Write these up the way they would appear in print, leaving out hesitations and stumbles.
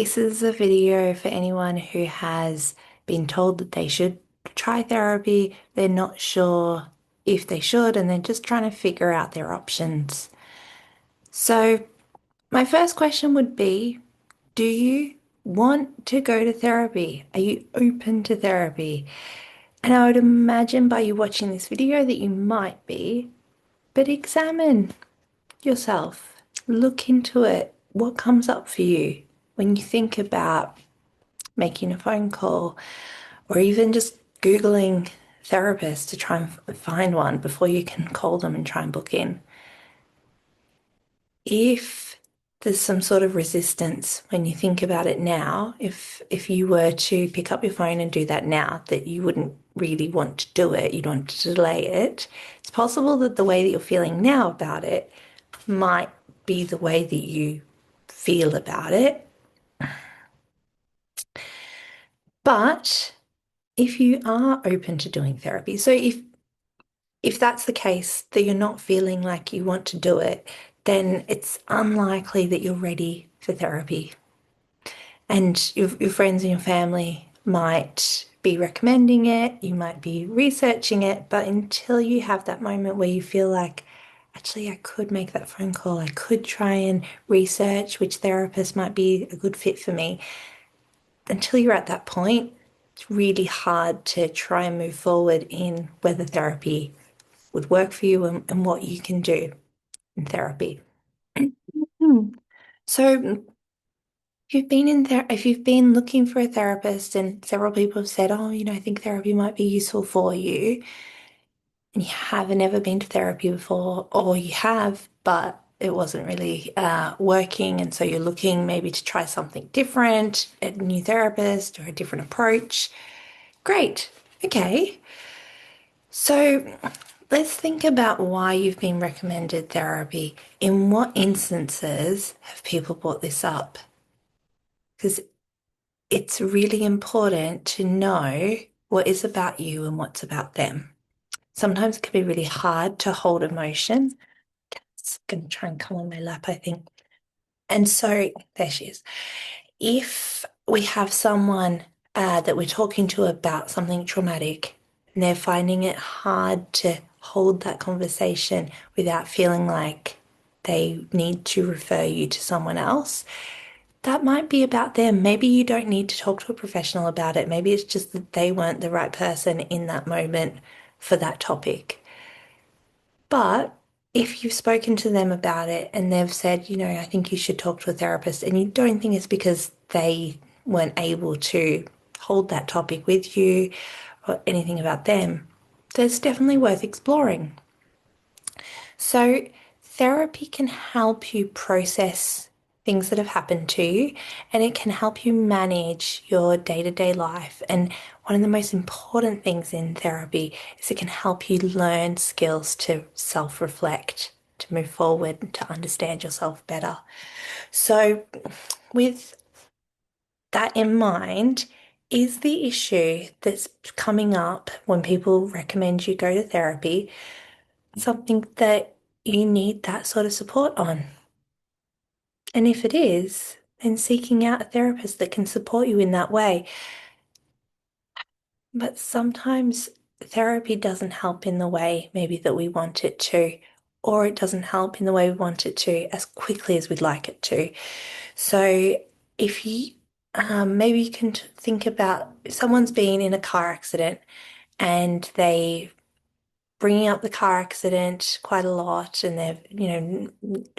This is a video for anyone who has been told that they should try therapy. They're not sure if they should, and they're just trying to figure out their options. So, my first question would be, do you want to go to therapy? Are you open to therapy? And I would imagine by you watching this video that you might be, but examine yourself. Look into it. What comes up for you when you think about making a phone call or even just Googling therapists to try and find one before you can call them and try and book in? If there's some sort of resistance when you think about it now, if you were to pick up your phone and do that now, that you wouldn't really want to do it, you'd want to delay it, it's possible that the way that you're feeling now about it might be the way that you feel about it. But if you are open to doing therapy, so if that's the case, that you're not feeling like you want to do it, then it's unlikely that you're ready for therapy. And your friends and your family might be recommending it, you might be researching it, but until you have that moment where you feel like, actually, I could make that phone call, I could try and research which therapist might be a good fit for me, until you're at that point, it's really hard to try and move forward in whether therapy would work for you and what you can do in therapy. Hmm. So if you've been looking for a therapist and several people have said, oh, I think therapy might be useful for you, and you haven't ever been to therapy before, or you have, but it wasn't really working, and so you're looking maybe to try something different, a new therapist or a different approach. Great. Okay. So let's think about why you've been recommended therapy. In what instances have people brought this up? Because it's really important to know what is about you and what's about them. Sometimes it can be really hard to hold emotion. It's going to try and come on my lap, I think. And so there she is. If we have someone that we're talking to about something traumatic and they're finding it hard to hold that conversation without feeling like they need to refer you to someone else, that might be about them. Maybe you don't need to talk to a professional about it. Maybe it's just that they weren't the right person in that moment for that topic. But if you've spoken to them about it and they've said, I think you should talk to a therapist, and you don't think it's because they weren't able to hold that topic with you or anything about them, that's definitely worth exploring. So, therapy can help you process things that have happened to you, and it can help you manage your day-to-day life. And one of the most important things in therapy is it can help you learn skills to self-reflect, to move forward, to understand yourself better. So, with that in mind, is the issue that's coming up when people recommend you go to therapy something that you need that sort of support on? And if it is, then seeking out a therapist that can support you in that way. But sometimes therapy doesn't help in the way maybe that we want it to, or it doesn't help in the way we want it to as quickly as we'd like it to. So if you maybe you can think about if someone's been in a car accident and they bringing up the car accident quite a lot and they're,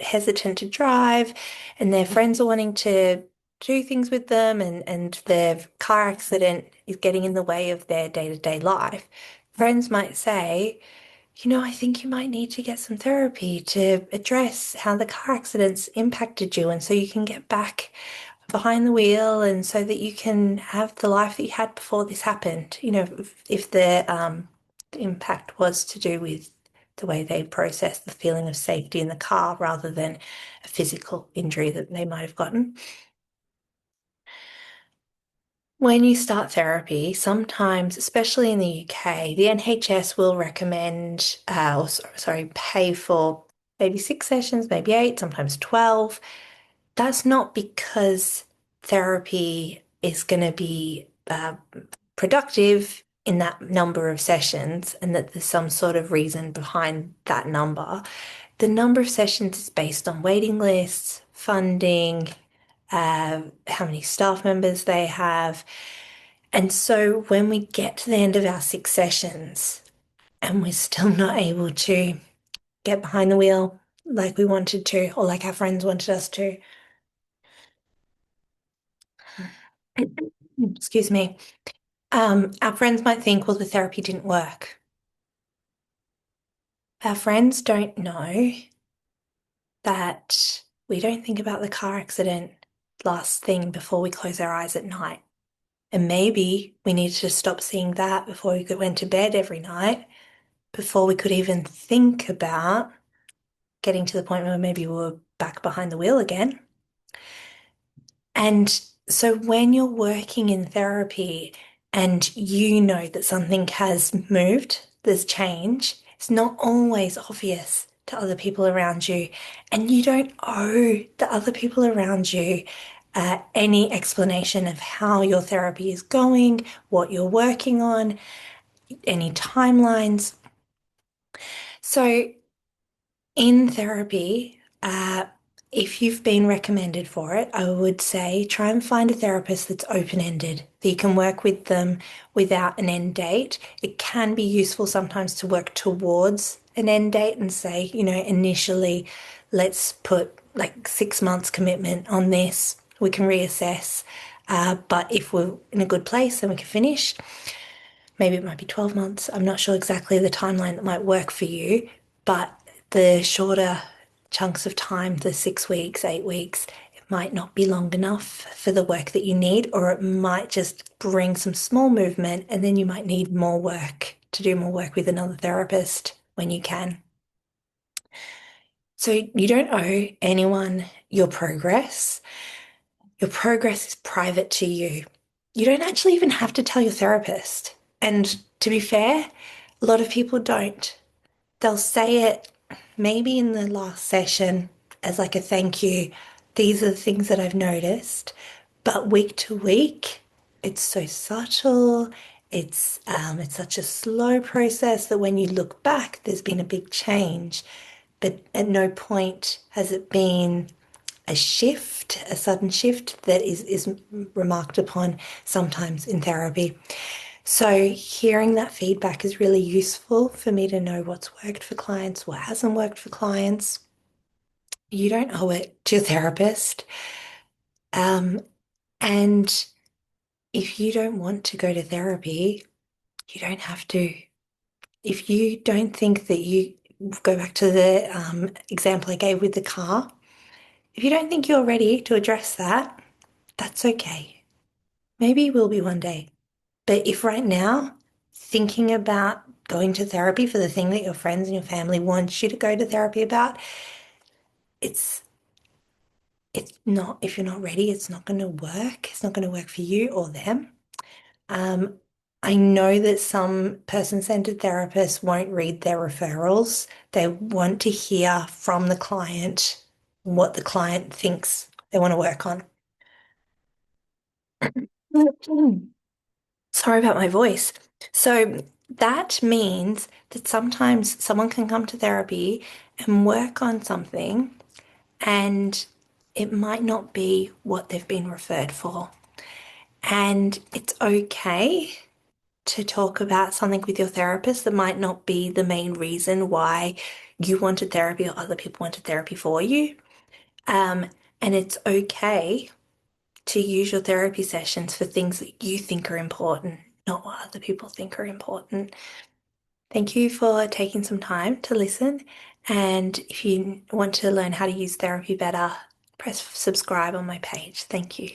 hesitant to drive and their friends are wanting to do things with them and their car accident is getting in the way of their day-to-day life. Friends might say, I think you might need to get some therapy to address how the car accidents impacted you and so you can get back behind the wheel and so that you can have the life that you had before this happened. If the impact was to do with the way they process the feeling of safety in the car rather than a physical injury that they might have gotten. When you start therapy, sometimes, especially in the UK, the NHS will recommend, sorry, pay for maybe 6 sessions, maybe 8, sometimes 12. That's not because therapy is going to be productive in that number of sessions and that there's some sort of reason behind that number. The number of sessions is based on waiting lists, funding, how many staff members they have. And so when we get to the end of our 6 sessions and we're still not able to get behind the wheel like we wanted to, or like our friends wanted us to, excuse me, our friends might think, well, the therapy didn't work. Our friends don't know that we don't think about the car accident last thing before we close our eyes at night. And maybe we needed to stop seeing that before we went to bed every night, before we could even think about getting to the point where maybe we were back behind the wheel again. And so when you're working in therapy and you know that something has moved, there's change, it's not always obvious to other people around you. And you don't owe the other people around you any explanation of how your therapy is going, what you're working on, any timelines. So in therapy, if you've been recommended for it, I would say try and find a therapist that's open-ended, that you can work with them without an end date. It can be useful sometimes to work towards an end date and say, initially, let's put like 6 months commitment on this. We can reassess. But if we're in a good place, then we can finish. Maybe it might be 12 months. I'm not sure exactly the timeline that might work for you, but the shorter chunks of time, the 6 weeks, 8 weeks, it might not be long enough for the work that you need, or it might just bring some small movement, and then you might need more work to do more work with another therapist when you can. So you don't owe anyone your progress. Your progress is private to you. You don't actually even have to tell your therapist. And to be fair, a lot of people don't. They'll say it maybe in the last session as like a thank you. These are the things that I've noticed. But week to week, it's so subtle. It's such a slow process that when you look back, there's been a big change. But at no point has it been a shift, a sudden shift that is remarked upon sometimes in therapy. So hearing that feedback is really useful for me to know what's worked for clients, what hasn't worked for clients. You don't owe it to your therapist. Um, and if you don't want to go to therapy, you don't have to. If you don't think that you go back to the example I gave with the car, if you don't think you're ready to address that, that's okay. Maybe you will be one day. But if right now, thinking about going to therapy for the thing that your friends and your family want you to go to therapy about, it's it's not, if you're not ready, it's not going to work. It's not going to work for you or them. Um, I know that some person-centered therapists won't read their referrals. They want to hear from the client what the client thinks they want to work on. Sorry about my voice. So that means that sometimes someone can come to therapy and work on something, and it might not be what they've been referred for. And it's okay to talk about something with your therapist that might not be the main reason why you wanted therapy or other people wanted therapy for you. Um, and it's okay to use your therapy sessions for things that you think are important, not what other people think are important. Thank you for taking some time to listen. And if you want to learn how to use therapy better, press subscribe on my page. Thank you.